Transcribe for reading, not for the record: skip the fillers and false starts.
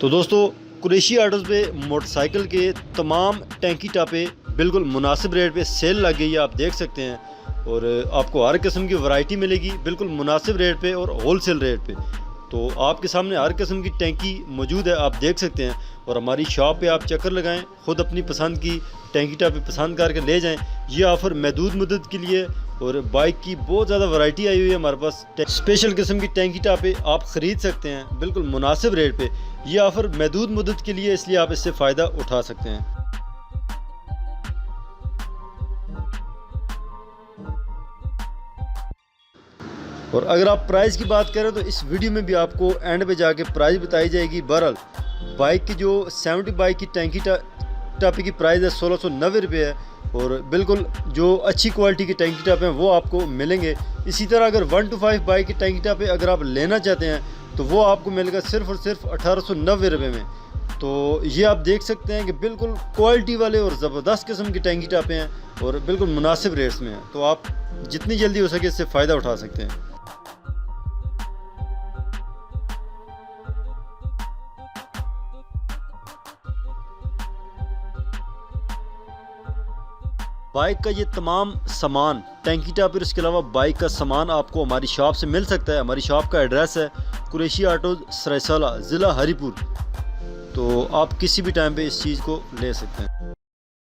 तो दोस्तों कुरैशी ऑटोज़ पे मोटरसाइकिल के तमाम टैंकी टापे बिल्कुल मुनासिब रेट पे सेल लग गई है, आप देख सकते हैं। और आपको हर किस्म की वैरायटी मिलेगी बिल्कुल मुनासिब रेट पे और होलसेल रेट पे। तो आपके सामने हर किस्म की टैंकी मौजूद है, आप देख सकते हैं। और हमारी शॉप पे आप चक्कर लगाएं, ख़ुद अपनी पसंद की टैंकी टापे पसंद करके ले जाएं। ये ऑफ़र महदूद मुद्दत के लिए, और बाइक की बहुत ज़्यादा वैरायटी आई हुई है हमारे पास। स्पेशल किस्म की टैंकी टापे आप ख़रीद सकते हैं बिल्कुल मुनासिब रेट पे। ये ऑफ़र महदूद मुद्दत के लिए, इसलिए आप इससे फ़ायदा उठा सकते हैं। और अगर आप प्राइस की बात करें तो इस वीडियो में भी आपको एंड पे जाके प्राइस बताई जाएगी। बहरहाल बाइक की जो 70 बाइक की टैंकी टापे की प्राइस है 1690 रुपये है। और बिल्कुल जो अच्छी क्वालिटी के टैंकी टापे हैं वो आपको मिलेंगे। इसी तरह अगर 1 to 5 बाइक की टैंकी टापे अगर आप लेना चाहते हैं तो वो आपको मिलेगा सिर्फ़ और सिर्फ 1890 रुपये में। तो ये आप देख सकते हैं कि बिल्कुल क्वालिटी वाले और ज़बरदस्त किस्म की टैंकी टापे हैं और बिल्कुल मुनासिब रेट्स में हैं। तो आप जितनी जल्दी हो सके इससे फ़ायदा उठा सकते हैं। बाइक का ये तमाम सामान टैंकी टापर, इसके अलावा बाइक का सामान आपको हमारी शॉप से मिल सकता है। हमारी शॉप का एड्रेस है कुरैशी ऑटोज़, सरायसाला, ज़िला हरीपुर। तो आप किसी भी टाइम पे इस चीज़ को ले सकते हैं।